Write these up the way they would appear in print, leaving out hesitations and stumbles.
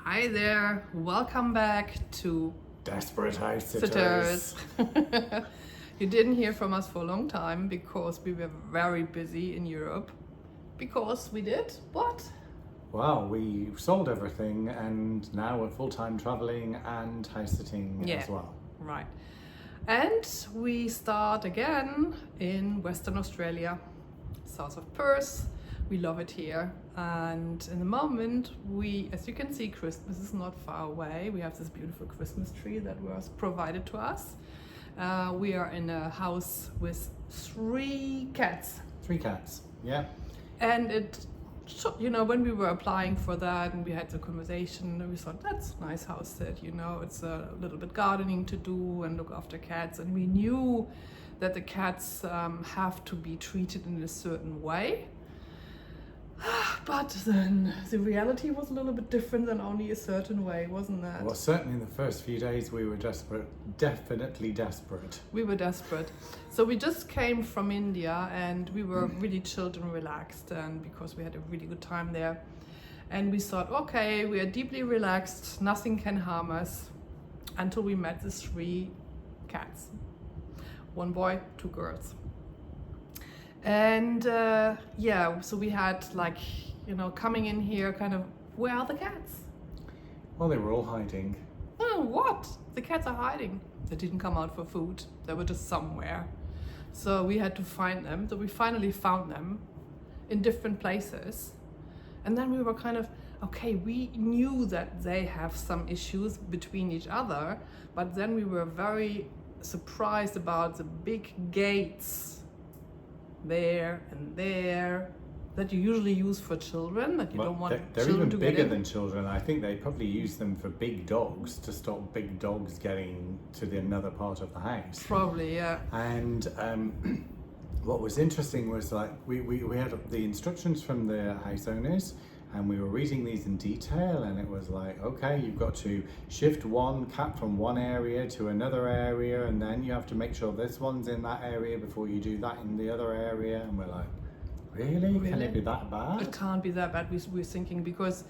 Hi there, welcome back to Desperate House Sitters. Sitters. You didn't hear from us for a long time because we were very busy in Europe. Because we did what? Well, we sold everything and now we're full-time traveling and house sitting as well. Right. And we start again in Western Australia, south of Perth. We love it here. And in the moment, as you can see, Christmas is not far away. We have this beautiful Christmas tree that was provided to us. We are in a house with 3 cats. 3 cats, yeah. And when we were applying for that and we had the conversation, we thought that's a nice house sit, it's a little bit gardening to do and look after cats. And we knew that the cats have to be treated in a certain way. But then the reality was a little bit different than only a certain way, wasn't that? Well, certainly in the first few days we were desperate, definitely desperate. We were desperate. So we just came from India and we were really chilled and relaxed, and because we had a really good time there. And we thought, okay, we are deeply relaxed, nothing can harm us, until we met the 3 cats. 1 boy, 2 girls. And so we had coming in here kind of, where are the cats? Well, they were all hiding. Oh, what? The cats are hiding. They didn't come out for food. They were just somewhere. So we had to find them. So we finally found them in different places. And then we were kind of, okay, we knew that they have some issues between each other, but then we were very surprised about the big gates there and there that you usually use for children, that you don't want they're children even to bigger get in. than children. I think they probably use them for big dogs to stop big dogs getting to the another part of the house. Probably, yeah. And what was interesting was we had the instructions from the house owners, and we were reading these in detail, and it was like, okay, you've got to shift 1 cat from one area to another area, and then you have to make sure this one's in that area before you do that in the other area. And we're like, really? Can it be that bad? It can't be that bad, we were thinking, because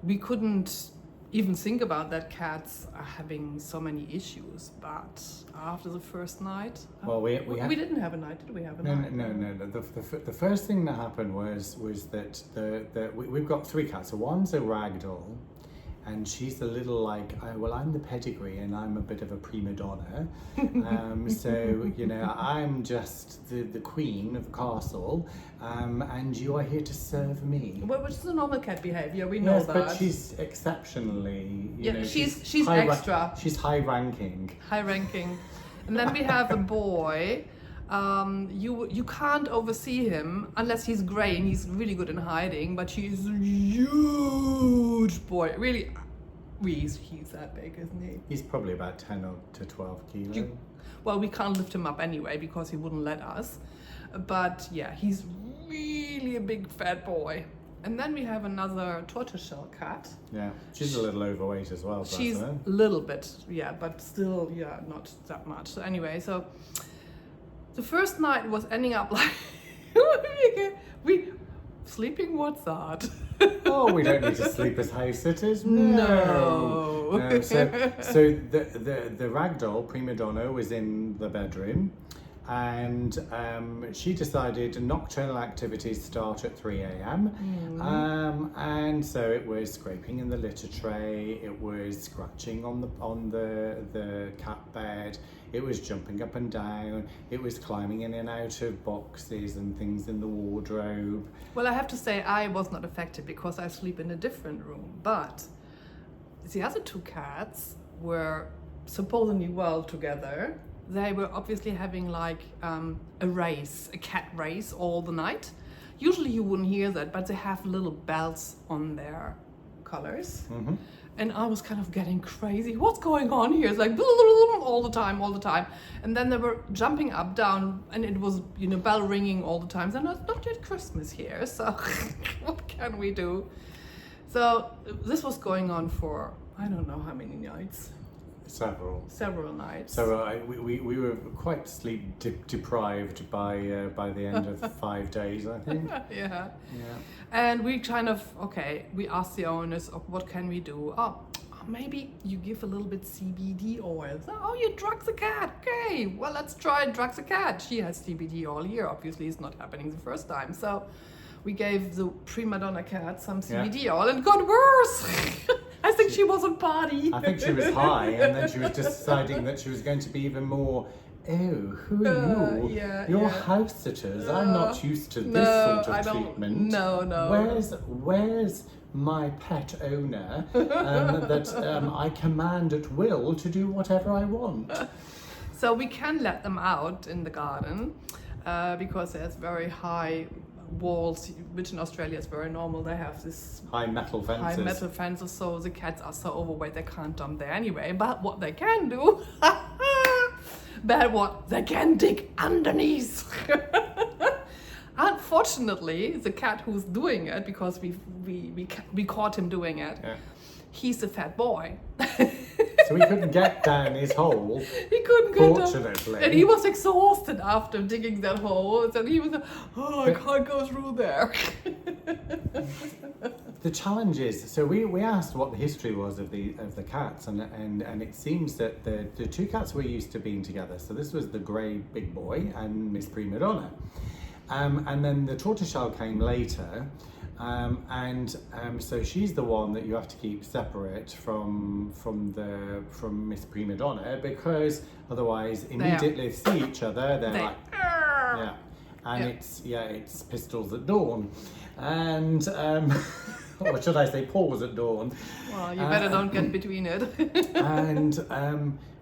we couldn't even think about that cats are having so many issues. But after the first night, well, we didn't have a night, did we have a night? No. The first thing that happened was that we've got 3 cats. So one's a ragdoll, and she's a little like, I'm the pedigree and I'm a bit of a prima donna. I'm just the queen of the castle, and you are here to serve me. Well, which is a normal cat behavior, we know yes, that. but she's exceptionally, she's extra. She's high ranking. High ranking. And then we have a boy. You can't oversee him unless he's grey, and he's really good in hiding, but he's a huge boy. Really, he's that big, isn't he? He's probably about 10 to 12 kilos. Well, we can't lift him up anyway because he wouldn't let us. But yeah, he's really a big fat boy. And then we have another tortoiseshell cat. Yeah, she's a little overweight as well. She's a little bit, but still, not that much. So anyway, so the first night was ending up like, sleeping, what's that? Oh, we don't need to sleep as house sitters. No. So the ragdoll prima donna was in the bedroom, and she decided nocturnal activities start at 3 a.m. And so it was scraping in the litter tray, it was scratching on the cat bed, it was jumping up and down, it was climbing in and out of boxes and things in the wardrobe. Well, I have to say I was not affected because I sleep in a different room, but the other 2 cats were supposedly well together. They were obviously having a cat race all the night. Usually you wouldn't hear that, but they have little bells on their collars. Mm-hmm. And I was kind of getting crazy. What's going on here? It's like all the time. And then they were jumping up, down, and it was, bell ringing all the time. And it's not yet Christmas here, so what can we do? So this was going on for, I don't know how many nights. Several nights. So we were quite sleep deprived by the end of 5 days, I think. Yeah. Yeah. And we kind of, we asked the owners, what can we do? Maybe you give a little bit CBD oil. So, you drug the cat. Okay, well, let's try and drug the cat. She has CBD oil here. Obviously, it's not happening the first time. So we gave the prima donna cat some CBD oil and it got worse. I think she was on party. I think she was high, and then she was deciding that she was going to be even more. Oh, who are you? You're house sitters. I'm not used to this sort of treatment. No. Where's my pet owner that I command at will to do whatever I want? So we can let them out in the garden because there's very high walls, which in Australia is very normal. They have this high metal fences. So the cats are so overweight they can't jump there anyway. But what they can do, they can dig underneath. Unfortunately, the cat who's doing it, because we caught him doing it, he's a fat boy. So he couldn't get down his hole. He couldn't get down. Fortunately. And he was exhausted after digging that hole. And he was like, I can't go through there. The challenge is, so we asked what the history was of the cats, and it seems that the two cats were used to being together. So this was the grey big boy and Miss Prima Donna. And then the tortoiseshell came later. So she's the one that you have to keep separate from Miss Prima Donna, because otherwise immediately they see each other, they're like, yeah, and it's pistols at dawn, and or should I say paws at dawn? Well, you better don't get between it.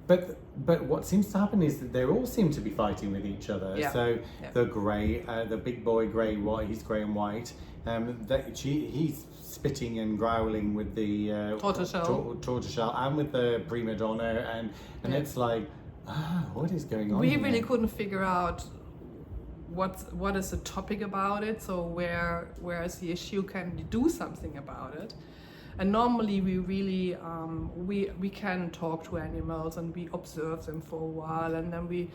But what seems to happen is that they all seem to be fighting with each other. Yeah. So the grey, the big boy grey, white, he's grey and white. He's spitting and growling with the tortoiseshell and with the prima donna, and it's like, what is going on? We really couldn't figure out what is the topic about it. So where is the issue? Can you do something about it? And normally we really we can talk to animals and we observe them for a while, and then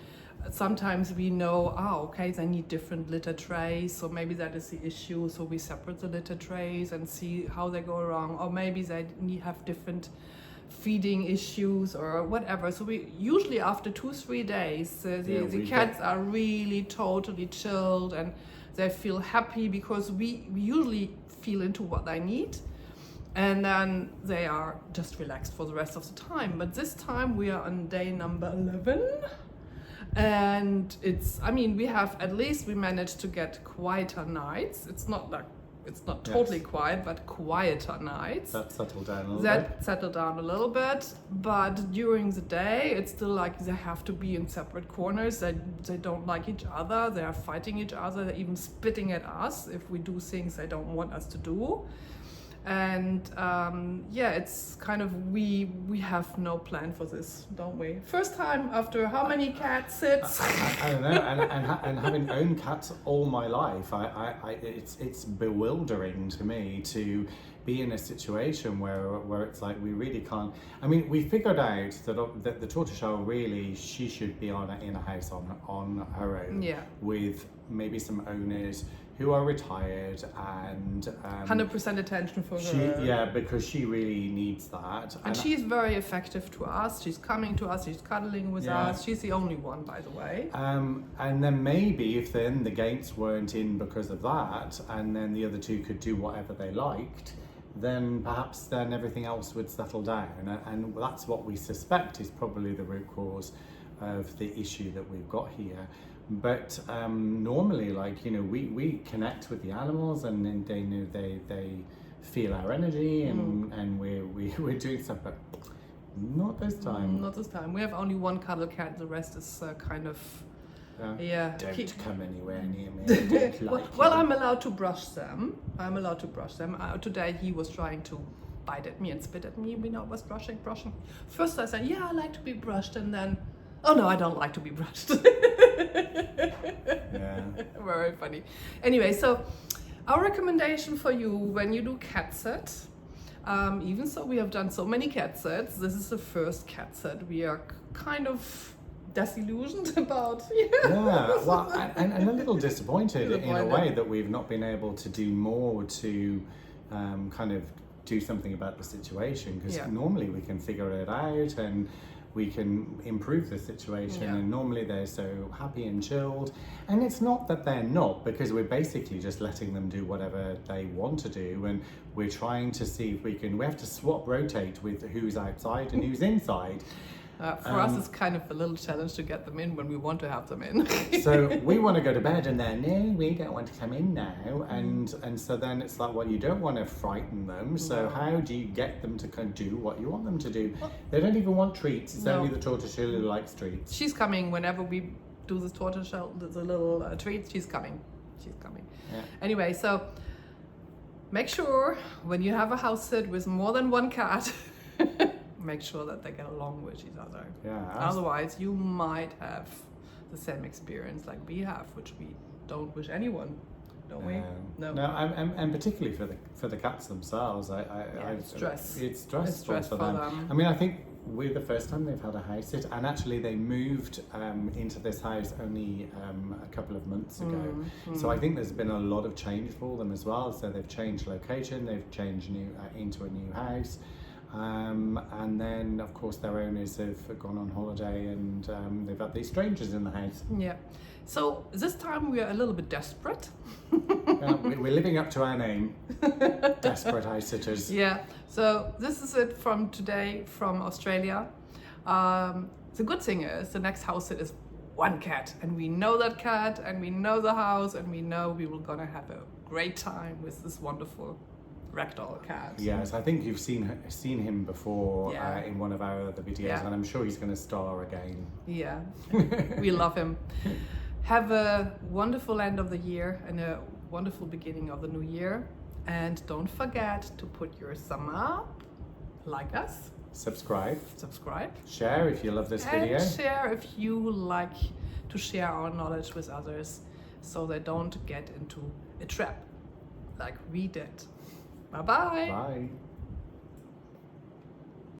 sometimes we know, they need different litter trays, so maybe that is the issue. So we separate the litter trays and see how they go wrong, or maybe they have different feeding issues or whatever. So we usually after 2-3 days the cats are really totally chilled and they feel happy, because we usually feel into what they need. And then they are just relaxed for the rest of the time. But this time we are on day number 11. And we managed to get quieter nights. It's not totally quiet, but quieter nights. That settled down a little bit. But during the day, it's still like they have to be in separate corners. They don't like each other. They are fighting each other. They're even spitting at us if we do things they don't want us to do. And it's kind of we have no plan for this, don't we? First time after how many cat sits? I don't know, and having owned cats all my life, it's bewildering to me to be in a situation where it's like we really can't. I mean, we figured out that the tortoiseshell really, she should be in a house on her own, with maybe some owners who are retired and 100% attention for her. Yeah, because she really needs that. And she's very effective to us. She's coming to us. She's cuddling with us. She's the only one, by the way. And then maybe if then the gates weren't in because of that, and then the other two could do whatever they liked, then perhaps then everything else would settle down. And that's what we suspect is probably the root cause of the issue that we've got here. But normally, we connect with the animals, and then they know they feel our energy, and we're doing stuff, but not this time. Not this time. We have only one cuddle cat. The rest is kind of Don't come anywhere near me. I don't like I'm allowed to brush them. Today he was trying to bite at me and spit at me. We know it was brushing. First I said, I like to be brushed, and then, oh no, I don't like to be brushed. Yeah. Very funny. Anyway, so our recommendation for you when you do cat sit, Even so, we have done so many cat sets. This is the first cat set. We are kind of disillusioned about. Yeah, well, and a little disappointed in a Disappointed. way that we've not been able to do more to kind of do something about the situation, because Yeah. normally we can figure it out and we can improve the situation, Yeah. and normally they're so happy and chilled. And it's not that they're not, because we're basically just letting them do whatever they want to do, and we're trying to see if we have to rotate with who's outside and who's inside. For us, it's kind of a little challenge to get them in when we want to have them in. So we want to go to bed, and they're, no, we don't want to come in now, and so then it's like, well, you don't want to frighten them, so No. how do you get them to kind of do what you want them to do? They don't even want treats. It's No. only the tortoiseshell who likes treats. She's coming whenever we do this tortoiseshell, the little treats. She's coming. Yeah. Anyway, so make sure when you have a house sit with more than one cat, make sure that they get along with each other. Yeah. Otherwise, you might have the same experience like we have, which we don't wish anyone, don't we? No, and particularly for the cats themselves, It's stress. It's stressful, It's stressful for them. for them. I mean, I think we're the first time they've had a house sit, and actually they moved into this house only a couple of months ago. So I think there's been a lot of change for them as well. So they've changed location, they've changed into a new house. And then, of course, their owners have gone on holiday, and they've had these strangers in the house. Yeah. So this time we are a little bit desperate. We're living up to our name, Desperate House Sitters. Yeah. So this is it from today from Australia. The good thing is the next house sit is one cat, and we know that cat, and we know the house, and we know we will gonna have a great time with this wonderful ragdoll cat. Yes, I think you've seen him before Yeah. in one of our other videos, Yeah. and I'm sure he's going to star again. Yeah, we love him. Have a wonderful end of the year and a wonderful beginning of the new year. And don't forget to put your thumb up, like us, Subscribe, subscribe, share if you love this video. and share if you like to share our knowledge with others so they don't get into a trap like we did. Bye-bye. Bye.